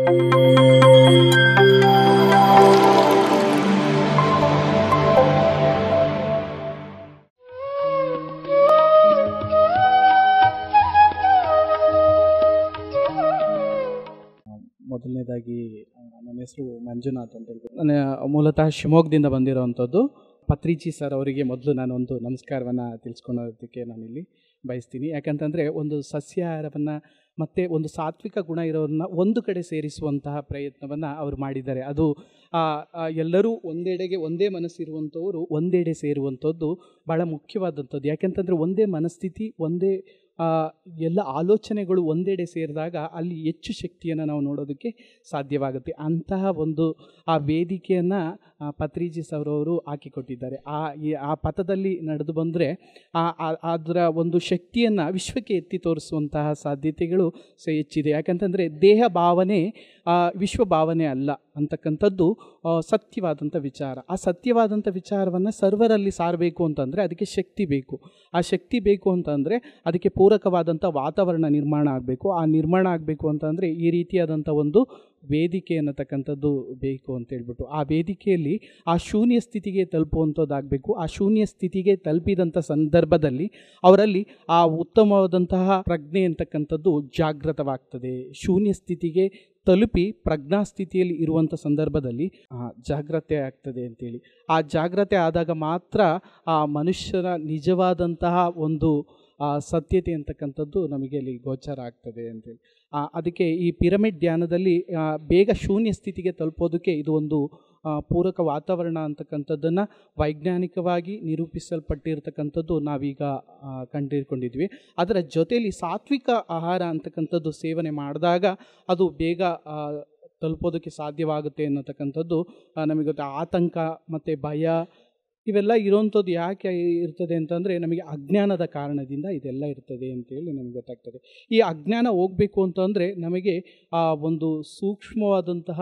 ಮೊದಲನೇದಾಗಿ ನನ್ನ ಹೆಸರು ಮಂಜುನಾಥ್ ಅಂತ ಹೇಳ್ಬಿಟ್ಟು, ನಾನು ಮೂಲತಃ ಶಿವಮೊಗ್ಗದಿಂದ ಬಂದಿರೋವಂಥದ್ದು. ಪತ್ರಿಜಿ ಸರ್ ಅವರಿಗೆ ಮೊದಲು ನಾನು ಒಂದು ನಮಸ್ಕಾರವನ್ನು ತಿಳಿಸ್ಕೊಳ್ಳೋದಕ್ಕೆ ನಾನಿಲ್ಲಿ ಬಯಸ್ತೀನಿ. ಯಾಕಂತಂದರೆ ಒಂದು ಸಸ್ಯಾಹಾರವನ್ನು ಮತ್ತು ಒಂದು ಸಾತ್ವಿಕ ಗುಣ ಇರೋರನ್ನ ಒಂದು ಕಡೆ ಸೇರಿಸುವಂತಹ ಪ್ರಯತ್ನವನ್ನು ಅವರು ಮಾಡಿದ್ದಾರೆ. ಅದು ಎಲ್ಲರೂ ಒಂದೆಡೆಗೆ ಒಂದೇ ಮನಸ್ಸಿರುವಂಥವರು ಒಂದೆಡೆ ಸೇರುವಂಥದ್ದು ಭಾಳ ಮುಖ್ಯವಾದಂಥದ್ದು. ಯಾಕೆಂತಂದರೆ ಒಂದೇ ಮನಸ್ಥಿತಿ, ಒಂದೇ ಎಲ್ಲ ಆಲೋಚನೆಗಳು ಒಂದೆಡೆ ಸೇರಿದಾಗ ಅಲ್ಲಿ ಹೆಚ್ಚು ಶಕ್ತಿಯನ್ನು ನಾವು ನೋಡೋದಕ್ಕೆ ಸಾಧ್ಯವಾಗುತ್ತೆ. ಅಂತಹ ಒಂದು ಆ ವೇದಿಕೆಯನ್ನು ಪತ್ರಿಜಿ ಸರ್ ಅವರು ಹಾಕಿಕೊಟ್ಟಿದ್ದಾರೆ. ಆ ಪಥದಲ್ಲಿ ನಡೆದು ಬಂದರೆ ಅದರ ಒಂದು ಶಕ್ತಿಯನ್ನು ವಿಶ್ವಕ್ಕೆ ಎತ್ತಿ ತೋರಿಸುವಂತಹ ಸಾಧ್ಯತೆಗಳು ಹೆಚ್ಚಿದೆ. ಯಾಕಂತಂದರೆ ದೇಹ ಭಾವನೆ ವಿಶ್ವ ಭಾವನೆ ಅಲ್ಲ ಅಂತಕ್ಕಂಥದ್ದು ಸತ್ಯವಾದಂಥ ವಿಚಾರ. ಆ ಸತ್ಯವಾದಂಥ ವಿಚಾರವನ್ನು ಸರ್ವರಲ್ಲಿ ಸಾರಬೇಕು ಅಂತಂದರೆ ಅದಕ್ಕೆ ಶಕ್ತಿ ಬೇಕು. ಆ ಶಕ್ತಿ ಬೇಕು ಅಂತಂದರೆ ಅದಕ್ಕೆ ಪೂರಕವಾದಂಥ ವಾತಾವರಣ ನಿರ್ಮಾಣ ಆಗಬೇಕು. ಆ ನಿರ್ಮಾಣ ಆಗಬೇಕು ಅಂತಂದರೆ ಈ ರೀತಿಯಾದಂಥ ಒಂದು ವೇದಿಕೆ ಅನ್ನತಕ್ಕಂಥದ್ದು ಬೇಕು ಅಂತೇಳ್ಬಿಟ್ಟು, ಆ ವೇದಿಕೆಯಲ್ಲಿ ಆ ಶೂನ್ಯ ಸ್ಥಿತಿಗೆ ತಲುಪುವಂಥದ್ದಾಗಬೇಕು. ಆ ಶೂನ್ಯ ಸ್ಥಿತಿಗೆ ತಲುಪಿದಂಥ ಸಂದರ್ಭದಲ್ಲಿ ಅವರಲ್ಲಿ ಆ ಉತ್ತಮವಾದಂತಹ ಪ್ರಜ್ಞೆ ಅಂತಕ್ಕಂಥದ್ದು ಜಾಗೃತವಾಗ್ತದೆ. ಶೂನ್ಯ ಸ್ಥಿತಿಗೆ ತಲುಪಿ ಪ್ರಜ್ಞಾಸ್ಥಿತಿಯಲ್ಲಿ ಇರುವಂಥ ಸಂದರ್ಭದಲ್ಲಿ ಜಾಗ್ರತೆ ಆಗ್ತದೆ ಅಂತೇಳಿ, ಆ ಜಾಗ್ರತೆ ಆದಾಗ ಮಾತ್ರ ಆ ಮನುಷ್ಯನ ನಿಜವಾದಂತಹ ಒಂದು ಸತ್ಯತೆ ಅಂತಕ್ಕಂಥದ್ದು ನಮಗೆ ಅಲ್ಲಿ ಗೋಚರ ಆಗ್ತದೆ ಅಂತೇಳಿ. ಅದಕ್ಕೆ ಈ ಪಿರಮಿಡ್ ಧ್ಯಾನದಲ್ಲಿ ಬೇಗ ಶೂನ್ಯ ಸ್ಥಿತಿಗೆ ತಲುಪೋದಕ್ಕೆ ಇದು ಒಂದು ಪೂರಕ ವಾತಾವರಣ ಅಂತಕ್ಕಂಥದ್ದನ್ನು ವೈಜ್ಞಾನಿಕವಾಗಿ ನಿರೂಪಿಸಲ್ಪಟ್ಟಿರ್ತಕ್ಕಂಥದ್ದು ನಾವೀಗ ಕಂಡುಹಿಡ್ಕೊಂಡಿದ್ವಿ. ಅದರ ಜೊತೆಯಲ್ಲಿ ಸಾತ್ವಿಕ ಆಹಾರ ಅಂತಕ್ಕಂಥದ್ದು ಸೇವನೆ ಮಾಡಿದಾಗ ಅದು ಬೇಗ ತಲುಪೋದಕ್ಕೆ ಸಾಧ್ಯವಾಗುತ್ತೆ ಅನ್ನತಕ್ಕಂಥದ್ದು ನಮಗೆ ಗೊತ್ತು. ಆತಂಕ ಮತ್ತು ಭಯ ಇವೆಲ್ಲ ಇರೋವಂಥದ್ದು ಯಾಕೆ ಇರ್ತದೆ ಅಂತಂದರೆ ನಮಗೆ ಅಜ್ಞಾನದ ಕಾರಣದಿಂದ ಇದೆಲ್ಲ ಇರ್ತದೆ ಅಂತೇಳಿ ನಮಗೆ ಗೊತ್ತಾಗ್ತದೆ. ಈ ಅಜ್ಞಾನ ಹೋಗಬೇಕು ಅಂತಂದರೆ ನಮಗೆ ಒಂದು ಸೂಕ್ಷ್ಮವಾದಂತಹ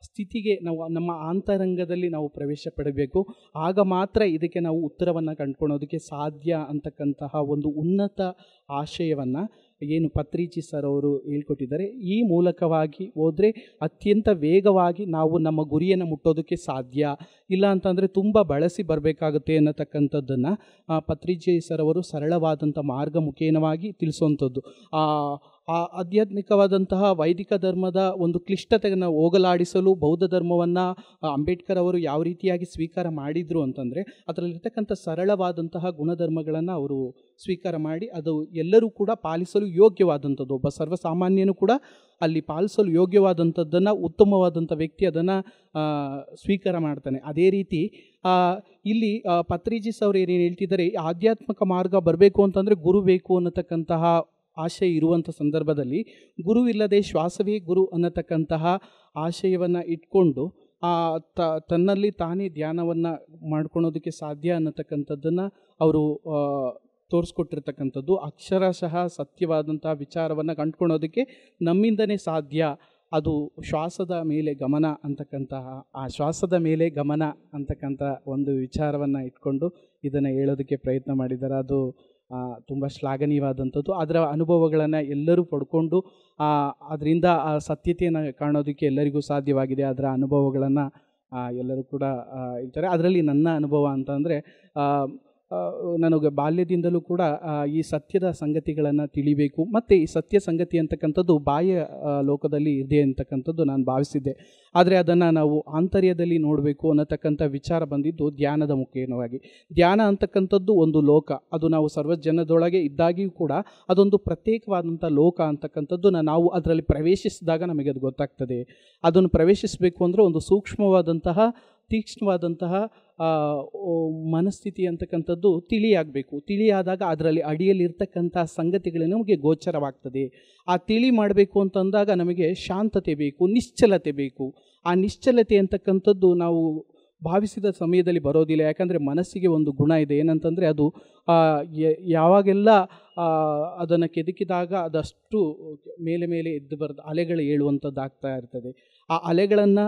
ಸ್ಥಿತಿಗೆ ನಾವು ನಮ್ಮ ಆಂತರಂಗದಲ್ಲಿ ನಾವು ಪ್ರವೇಶ ಪಡಬೇಕು. ಆಗ ಮಾತ್ರ ಇದಕ್ಕೆ ನಾವು ಉತ್ತರವನ್ನು ಕಂಡುಕೊಳ್ಳೋದಕ್ಕೆ ಸಾಧ್ಯ ಅಂತಕ್ಕಂತಹ ಒಂದು ಉನ್ನತ ಆಶಯವನ್ನು ಏನು ಪತ್ರಿಜಿ ಸರ್ ಅವರು ಹೇಳ್ಕೊಟ್ಟಿದ್ದಾರೆ. ಈ ಮೂಲಕವಾಗಿ ಹೋದರೆ ಅತ್ಯಂತ ವೇಗವಾಗಿ ನಾವು ನಮ್ಮ ಗುರಿಯನ್ನು ಮುಟ್ಟೋದಕ್ಕೆ ಸಾಧ್ಯ. ಇಲ್ಲ ಅಂತಂದರೆ ತುಂಬ ಬಳಸಿ ಬರಬೇಕಾಗುತ್ತೆ ಅನ್ನತಕ್ಕಂಥದ್ದನ್ನು ಪತ್ರಿಜಿ ಸರ್ ಅವರು ಸರಳವಾದಂಥ ಮಾರ್ಗ ಮುಖೇನವಾಗಿ ತಿಳಿಸುವಂಥದ್ದು. ಆಧ್ಯಾತ್ಮಿಕವಾದಂತಹ ವೈದಿಕ ಧರ್ಮದ ಒಂದು ಕ್ಲಿಷ್ಟತೆಯನ್ನು ಹೋಗಲಾಡಿಸಲು ಬೌದ್ಧ ಧರ್ಮವನ್ನು ಅಂಬೇಡ್ಕರ್ ಅವರು ಯಾವ ರೀತಿಯಾಗಿ ಸ್ವೀಕಾರ ಮಾಡಿದರು ಅಂತಂದರೆ ಅದರಲ್ಲಿರ್ತಕ್ಕಂಥ ಸರಳವಾದಂತಹ ಗುಣಧರ್ಮಗಳನ್ನು ಅವರು ಸ್ವೀಕಾರ ಮಾಡಿ ಅದು ಎಲ್ಲರೂ ಕೂಡ ಪಾಲಿಸಲು ಯೋಗ್ಯವಾದಂಥದ್ದು. ಒಬ್ಬ ಸರ್ವಸಾಮಾನ್ಯನೂ ಕೂಡ ಅಲ್ಲಿ ಪಾಲಿಸಲು ಯೋಗ್ಯವಾದಂಥದ್ದನ್ನು ಉತ್ತಮವಾದಂಥ ವ್ಯಕ್ತಿ ಅದನ್ನು ಸ್ವೀಕಾರ ಮಾಡ್ತಾನೆ. ಅದೇ ರೀತಿ ಇಲ್ಲಿ ಪತ್ರಿಜಿ ಸರ್ ಏನೇನು ಹೇಳ್ತಿದ್ದಾರೆ, ಆಧ್ಯಾತ್ಮಿಕ ಮಾರ್ಗ ಬರಬೇಕು ಅಂತಂದರೆ ಗುರು ಬೇಕು ಅನ್ನತಕ್ಕಂತಹ ಆಶಯ ಇರುವಂಥ ಸಂದರ್ಭದಲ್ಲಿ ಗುರುವಿಲ್ಲದೆ ಶ್ವಾಸವೇ ಗುರು ಅನ್ನತಕ್ಕಂತಹ ಆಶಯವನ್ನು ಇಟ್ಕೊಂಡು ತನ್ನಲ್ಲಿ ತಾನೇ ಧ್ಯಾನವನ್ನು ಮಾಡ್ಕೊಳೋದಕ್ಕೆ ಸಾಧ್ಯ ಅನ್ನತಕ್ಕಂಥದ್ದನ್ನು ಅವರು ತೋರಿಸ್ಕೊಟ್ಟಿರ್ತಕ್ಕಂಥದ್ದು. ಅಕ್ಷರಶಃ ಸತ್ಯವಾದಂಥ ವಿಚಾರವನ್ನು ಕಂಡುಕೊಳ್ಳೋದಕ್ಕೆ ನಮ್ಮಿಂದನೇ ಸಾಧ್ಯ. ಅದು ಶ್ವಾಸದ ಮೇಲೆ ಗಮನ ಅಂತಕ್ಕಂತಹ ಆ ಶ್ವಾಸದ ಮೇಲೆ ಗಮನ ಅಂತಕ್ಕಂಥ ಒಂದು ವಿಚಾರವನ್ನು ಇಟ್ಕೊಂಡು ಇದನ್ನು ಹೇಳೋದಕ್ಕೆ ಪ್ರಯತ್ನ ಮಾಡಿದ್ದಾರೆ. ಅದು ತುಂಬ ಶ್ಲಾಘನೀಯವಾದಂಥದ್ದು. ಅದರ ಅನುಭವಗಳನ್ನು ಎಲ್ಲರೂ ಪಡ್ಕೊಂಡು ಅದರಿಂದ ಆ ಸತ್ಯತೆಯನ್ನು ಕಾಣೋದಕ್ಕೆ ಎಲ್ಲರಿಗೂ ಸಾಧ್ಯವಾಗಿದೆ. ಅದರ ಅನುಭವಗಳನ್ನು ಎಲ್ಲರೂ ಕೂಡ ಹೇಳ್ತಾರೆ. ಅದರಲ್ಲಿ ನನ್ನ ಅನುಭವ ಅಂತಂದರೆ ನನಗೆ ಬಾಲ್ಯದಿಂದಲೂ ಕೂಡ ಈ ಸತ್ಯದ ಸಂಗತಿಗಳನ್ನು ತಿಳಿಬೇಕು ಮತ್ತು ಈ ಸತ್ಯ ಸಂಗತಿ ಅಂತಕ್ಕಂಥದ್ದು ಬಾಹ್ಯ ಲೋಕದಲ್ಲಿ ಇದೆ ಅಂತಕ್ಕಂಥದ್ದು ನಾನು ಭಾವಿಸಿದ್ದೆ. ಆದರೆ ಅದನ್ನು ನಾವು ಆಂತರ್ಯದಲ್ಲಿ ನೋಡಬೇಕು ಅನ್ನತಕ್ಕಂಥ ವಿಚಾರ ಬಂದಿದ್ದು ಧ್ಯಾನದ ಮುಖೇನವಾಗಿ. ಧ್ಯಾನ ಅಂತಕ್ಕಂಥದ್ದು ಒಂದು ಲೋಕ, ಅದು ನಾವು ಸರ್ವಜನದೊಳಗೆ ಇದ್ದಾಗಿಯೂ ಕೂಡ ಅದೊಂದು ಪ್ರತ್ಯೇಕವಾದಂಥ ಲೋಕ ಅಂತಕ್ಕಂಥದ್ದು ನಾವು ಅದರಲ್ಲಿ ಪ್ರವೇಶಿಸಿದಾಗ ನಮಗೆ ಅದು ಗೊತ್ತಾಗ್ತದೆ. ಅದನ್ನು ಪ್ರವೇಶಿಸಬೇಕು ಅಂದರೆ ಒಂದು ಸೂಕ್ಷ್ಮವಾದಂತಹ ತೀಕ್ಷ್ಣವಾದಂತಹ ಮನಸ್ಥಿತಿ ಅಂತಕ್ಕಂಥದ್ದು ತಿಳಿಯಾಗಬೇಕು. ತಿಳಿಯಾದಾಗ ಅದರಲ್ಲಿ ಅಡಿಯಲ್ಲಿರ್ತಕ್ಕಂಥ ಸಂಗತಿಗಳು ನಮಗೆ ಗೋಚರವಾಗ್ತದೆ. ಆ ತಿಳಿ ಮಾಡಬೇಕು ಅಂತಂದಾಗ ನಮಗೆ ಶಾಂತತೆ ಬೇಕು, ನಿಶ್ಚಲತೆ ಬೇಕು. ಆ ನಿಶ್ಚಲತೆ ಅಂತಕ್ಕಂಥದ್ದು ನಾವು ಭಾವಿಸಿದ ಸಮಯದಲ್ಲಿ ಬರೋದಿಲ್ಲ. ಯಾಕಂದರೆ ಮನಸ್ಸಿಗೆ ಒಂದು ಗುಣ ಇದೆ, ಏನಂತಂದರೆ ಅದು ಯಾವಾಗೆಲ್ಲ ಅದನ್ನು ಕೆದಕಿದಾಗ ಅದಷ್ಟು ಮೇಲೆ ಮೇಲೆ ಎದ್ದು ಬರೋದು ಅಲೆಗಳು ಏಳುವಂಥದ್ದು ಆಗ್ತಾ ಇರ್ತದೆ. ಆ ಅಲೆಗಳನ್ನು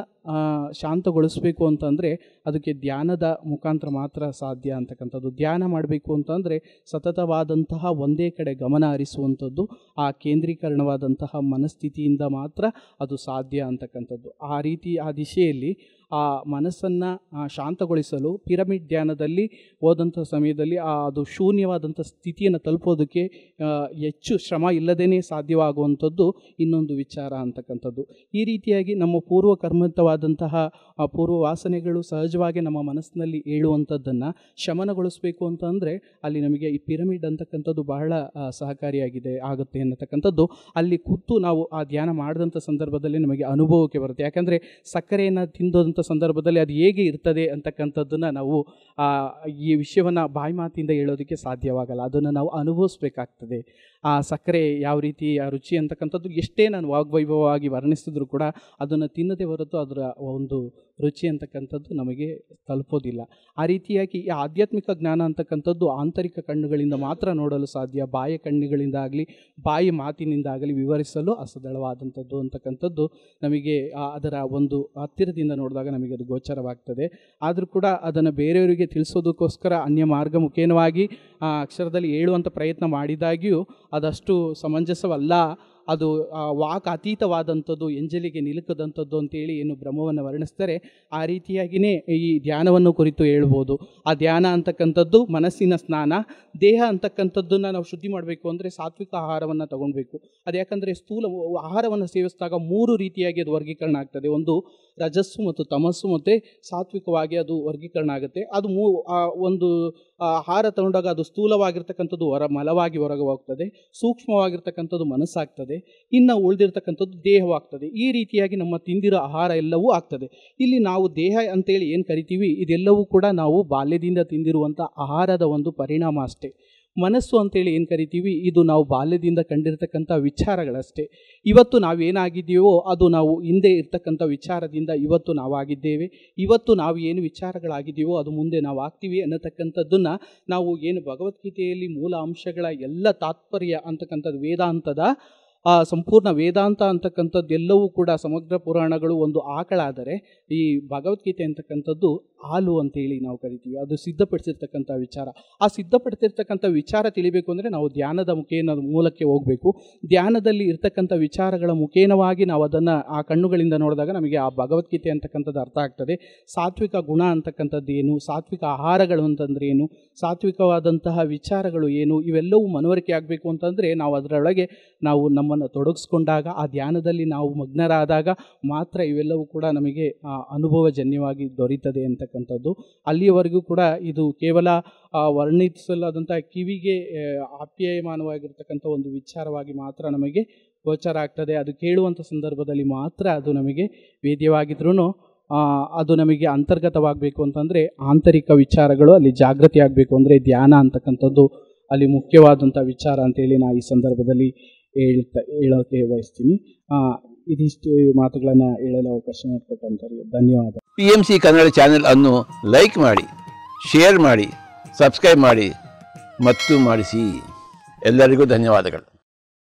ಶಾಂತಗೊಳಿಸಬೇಕು ಅಂತಂದರೆ ಅದಕ್ಕೆ ಧ್ಯಾನದ ಮುಖಾಂತರ ಮಾತ್ರ ಸಾಧ್ಯ ಅಂತಕ್ಕಂಥದ್ದು. ಧ್ಯಾನ ಮಾಡಬೇಕು ಅಂತಂದರೆ ಸತತವಾದಂತಹ ಒಂದೇ ಕಡೆ ಗಮನ ಹರಿಸುವಂಥದ್ದು, ಆ ಕೇಂದ್ರೀಕರಣವಾದಂತಹ ಮನಸ್ಥಿತಿಯಿಂದ ಮಾತ್ರ ಅದು ಸಾಧ್ಯ ಅಂತಕ್ಕಂಥದ್ದು. ಆ ದಿಶೆಯಲ್ಲಿ ಆ ಮನಸ್ಸನ್ನು ಶಾಂತಗೊಳಿಸಲು ಪಿರಮಿಡ್ ಧ್ಯಾನದಲ್ಲಿ ಹೋದಂಥ ಸಮಯದಲ್ಲಿ ಅದು ಶೂನ್ಯವಾದಂಥ ಸ್ಥಿತಿಯನ್ನು ತಲುಪೋದಕ್ಕೆ ಹೆಚ್ಚು ಶ್ರಮ ಇಲ್ಲದೇ ಸಾಧ್ಯವಾಗುವಂಥದ್ದು ಇನ್ನೊಂದು ವಿಚಾರ ಅಂತಕ್ಕಂಥದ್ದು. ಈ ರೀತಿಯಾಗಿ ನಮ್ಮ ಪೂರ್ವಕರ್ಮಿತವಾದಂತಹ ಪೂರ್ವ ವಾಸನೆಗಳು ಸಹಜವಾಗಿ ನಮ್ಮ ಮನಸ್ಸಿನಲ್ಲಿ ಏಳುವಂಥದ್ದನ್ನು ಶಮನಗೊಳಿಸಬೇಕು ಅಂತಂದರೆ ಅಲ್ಲಿ ನಮಗೆ ಈ ಪಿರಮಿಡ್ ಅಂತಕ್ಕಂಥದ್ದು ಬಹಳ ಆಗುತ್ತೆ ಅನ್ನತಕ್ಕಂಥದ್ದು ಅಲ್ಲಿ ಕೂತು ನಾವು ಆ ಧ್ಯಾನ ಮಾಡಿದಂಥ ಸಂದರ್ಭದಲ್ಲಿ ನಮಗೆ ಅನುಭವಕ್ಕೆ ಬರುತ್ತೆ. ಯಾಕಂದರೆ ಸಕ್ಕರೆಯನ್ನು ತಿಂದಂಥ ಸಂದರ್ಭದಲ್ಲಿ ಅದು ಹೇಗೆ ಇರ್ತದೆ ಅಂತಕ್ಕಂಥದ್ದನ್ನು ನಾವು ಈ ವಿಷಯವನ್ನು ಬಾಯಿ ಮಾತಿಂದ ಹೇಳೋದಕ್ಕೆ ಸಾಧ್ಯವಾಗಲ್ಲ. ಅದನ್ನು ನಾವು ಅನುಭವಿಸ್ಬೇಕಾಗ್ತದೆ. ಆ ಸಕ್ಕರೆ ಯಾವ ರೀತಿ ಆ ರುಚಿ ಅಂತಕ್ಕಂಥದ್ದು ಎಷ್ಟೇ ನಾನು ವಾಗ್ವೈಭವವಾಗಿ ವರ್ಣಿಸಿದ್ರು ಕೂಡ ಅದನ್ನು ತಿನ್ನದೇ ಹೊರತು ಅದರ ಒಂದು ರುಚಿ ಅಂತಕ್ಕಂಥದ್ದು ನಮಗೆ ತಲುಪೋದಿಲ್ಲ. ಆ ರೀತಿಯಾಗಿ ಈ ಆಧ್ಯಾತ್ಮಿಕ ಜ್ಞಾನ ಅಂತಕ್ಕಂಥದ್ದು ಆಂತರಿಕ ಕಣ್ಣುಗಳಿಂದ ಮಾತ್ರ ನೋಡಲು ಸಾಧ್ಯ. ಬಾಯಿಯ ಕಣ್ಣುಗಳಿಂದಾಗಲಿ ಬಾಯಿ ಮಾತಿನಿಂದಾಗಲಿ ವಿವರಿಸಲು ಅಸದಳವಾದಂಥದ್ದು ಅಂತಕ್ಕಂಥದ್ದು ನಮಗೆ ಅದರ ಒಂದು ಹತ್ತಿರದಿಂದ ನೋಡಿದಾಗ ನಮಗೆ ಅದು ಗೋಚರವಾಗ್ತದೆ. ಆದರೂ ಕೂಡ ಅದನ್ನು ಬೇರೆಯವರಿಗೆ ತಿಳಿಸೋದಕ್ಕೋಸ್ಕರ ಅನ್ಯ ಮಾರ್ಗ ಮುಖೇನವಾಗಿ ಅಕ್ಷರದಲ್ಲಿ ಹೇಳುವಂಥ ಪ್ರಯತ್ನ ಮಾಡಿದಾಗ್ಯೂ ಅದಷ್ಟು ಸಮಂಜಸವಲ್ಲ. ಅದು ವಾಕ್ ಅತೀತವಾದಂಥದ್ದು, ಎಂಜಲಿಗೆ ನಿಲುಕದಂಥದ್ದು ಅಂತೇಳಿ ಏನು ಬ್ರಹ್ಮವನ್ನು ವರ್ಣಿಸ್ತಾರೆ ಆ ರೀತಿಯಾಗಿಯೇ ಈ ಧ್ಯಾನವನ್ನು ಕುರಿತು ಹೇಳ್ಬೋದು. ಆ ಧ್ಯಾನ ಅಂತಕ್ಕಂಥದ್ದು ಮನಸ್ಸಿನ ಸ್ನಾನ. ದೇಹ ಅಂತಕ್ಕಂಥದ್ದನ್ನು ನಾವು ಶುದ್ಧಿ ಮಾಡಬೇಕು ಅಂದರೆ ಸಾತ್ವಿಕ ಆಹಾರವನ್ನು ತಗೊಳ್ಬೇಕು. ಅದು ಯಾಕಂದರೆ ಸ್ಥೂಲ ಆಹಾರವನ್ನು ಸೇವಿಸಿದಾಗ 3 ರೀತಿಯಾಗಿ ಅದು ವರ್ಗೀಕರಣ ಆಗ್ತದೆ. ಒಂದು ರಜಸ್ಸು ಮತ್ತು ತಮಸ್ಸು ಮತ್ತು ಸಾತ್ವಿಕವಾಗಿ ಅದು ವರ್ಗೀಕರಣ ಆಗುತ್ತೆ. ಅದು ಒಂದು ಆಹಾರ ತಗೊಂಡಾಗ ಅದು ಸ್ಥೂಲವಾಗಿರ್ತಕ್ಕಂಥದ್ದು ಮಲವಾಗಿ ಹೊರಗೆ ಹೋಗ್ತದೆ, ಸೂಕ್ಷ್ಮವಾಗಿರ್ತಕ್ಕಂಥದ್ದು ಮನಸ್ಸಾಗ್ತದೆ, ಇನ್ನು ಉಳಿದಿರ್ತಕ್ಕಂಥದ್ದು ದೇಹವಾಗ್ತದೆ. ಈ ರೀತಿಯಾಗಿ ನಮ್ಮ ತಿಂದಿರೋ ಆಹಾರ ಎಲ್ಲವೂ ಆಗ್ತದೆ. ಇಲ್ಲಿ ನಾವು ದೇಹ ಅಂತೇಳಿ ಏನು ಕರಿತೀವಿ ಇದೆಲ್ಲವೂ ಕೂಡ ನಾವು ಬಾಲ್ಯದಿಂದ ತಿಂದಿರುವಂಥ ಆಹಾರದ ಒಂದು ಪರಿಣಾಮ ಅಷ್ಟೇ. ಮನಸ್ಸು ಅಂತೇಳಿ ಏನು ಕರಿತೀವಿ ಇದು ನಾವು ಬಾಲ್ಯದಿಂದ ಕಂಡಿರ್ತಕ್ಕಂಥ ವಿಚಾರಗಳಷ್ಟೇ. ಇವತ್ತು ನಾವೇನಾಗಿದ್ದೀವೋ ಅದು ನಾವು ಹಿಂದೆ ಇರ್ತಕ್ಕಂಥ ವಿಚಾರದಿಂದ ಇವತ್ತು ನಾವಾಗಿದ್ದೇವೆ. ಇವತ್ತು ನಾವು ಏನು ವಿಚಾರಗಳಾಗಿದ್ದೀವೋ ಅದು ಮುಂದೆ ನಾವು ಆಗ್ತೀವಿ ಅನ್ನತಕ್ಕಂಥದ್ದನ್ನು ನಾವು ಏನು ಭಗವದ್ಗೀತೆಯಲ್ಲಿ ಮೂಲ ಅಂಶಗಳ ಎಲ್ಲ ತಾತ್ಪರ್ಯ ಅಂತಕ್ಕಂಥದ್ದು ವೇದಾಂತದ ಸಂಪೂರ್ಣ ವೇದಾಂತ ಅಂತಕ್ಕಂಥದ್ದು ಎಲ್ಲವೂ ಕೂಡ ಸಮಗ್ರ ಪುರಾಣಗಳು ಒಂದು ಆಕಳಾದರೆ ಈ ಭಗವದ್ಗೀತೆ ಅಂತಕ್ಕಂಥದ್ದು ಹಾಲು ಅಂತೇಳಿ ನಾವು ಕರಿತೀವಿ. ಅದು ಸಿದ್ಧಪಡಿಸಿರ್ತಕ್ಕಂಥ ವಿಚಾರ. ಆ ಸಿದ್ಧಪಡಿಸಿರ್ತಕ್ಕಂಥ ವಿಚಾರ ತಿಳಿಬೇಕು ಅಂದರೆ ನಾವು ಧ್ಯಾನದ ಮೂಲಕ್ಕೆ ಹೋಗಬೇಕು. ಧ್ಯಾನದಲ್ಲಿ ಇರ್ತಕ್ಕಂಥ ವಿಚಾರಗಳ ಮುಖೇನವಾಗಿ ನಾವು ಅದನ್ನು ಆ ಕಣ್ಣುಗಳಿಂದ ನೋಡಿದಾಗ ನಮಗೆ ಆ ಭಗವದ್ಗೀತೆ ಅಂತಕ್ಕಂಥದ್ದು ಅರ್ಥ ಆಗ್ತದೆ. ಸಾತ್ವಿಕ ಗುಣ ಅಂತಕ್ಕಂಥದ್ದು ಏನು, ಸಾತ್ವಿಕ ಆಹಾರಗಳು ಅಂತಂದರೆ ಏನು, ಸಾತ್ವಿಕವಾದಂತಹ ವಿಚಾರಗಳು ಏನು, ಇವೆಲ್ಲವೂ ಮನವರಿಕೆ ಆಗಬೇಕು ಅಂತಂದರೆ ನಾವು ಅದರೊಳಗೆ ನಾವು ನಮ್ಮನ್ನು ತೊಡಗಿಸ್ಕೊಂಡಾಗ ಆ ಧ್ಯಾನದಲ್ಲಿ ನಾವು ಮಗ್ನರಾದಾಗ ಮಾತ್ರ ಇವೆಲ್ಲವೂ ಕೂಡ ನಮಗೆ ಅನುಭವಜನ್ಯವಾಗಿ ದೊರೀತದೆ ಅಂತಕ್ಕಂಥದ್ದು. ಅಲ್ಲಿಯವರೆಗೂ ಕೂಡ ಇದು ಕೇವಲ ವರ್ಣಿಸಲಾದಂಥ ಕಿವಿಗೆ ಆಪ್ಯಾಯಮಾನವಾಗಿರ್ತಕ್ಕಂಥ ಒಂದು ವಿಚಾರವಾಗಿ ಮಾತ್ರ ನಮಗೆ ಗೋಚರ ಆಗ್ತದೆ. ಅದು ಕೇಳುವಂಥ ಸಂದರ್ಭದಲ್ಲಿ ಮಾತ್ರ ಅದು ನಮಗೆ ವೇದ್ಯವಾಗಿದ್ರೂ ಅದು ನಮಗೆ ಅಂತರ್ಗತವಾಗಬೇಕು ಅಂತಂದರೆ ಆಂತರಿಕ ವಿಚಾರಗಳು ಅಲ್ಲಿ ಜಾಗೃತಿ ಆಗಬೇಕು ಅಂದರೆ ಧ್ಯಾನ ಅಂತಕ್ಕಂಥದ್ದು ಅಲ್ಲಿ ಮುಖ್ಯವಾದಂಥ ವಿಚಾರ ಅಂತೇಳಿ ನಾನು ಈ ಸಂದರ್ಭದಲ್ಲಿ ಹೇಳೋಕ್ಕೆ ಬಯಸ್ತೀನಿ. ಇದಿಷ್ಟು ಮಾತುಗಳನ್ನು ಹೇಳಲು ಅವಕಾಶ ಮಾಡಿಕೊಟ್ಟಂಥವ್ರಿಗೆ ಧನ್ಯವಾದ. PMC ಕನ್ನಡ ಚಾನೆಲ್ ಅನ್ನು ಲೈಕ್ ಮಾಡಿ, ಶೇರ್ ಮಾಡಿ, ಸಬ್ಸ್ಕ್ರೈಬ್ ಮಾಡಿ ಮತ್ತು ಮಾಡಿಸಿ. ಎಲ್ಲರಿಗೂ ಧನ್ಯವಾದಗಳು.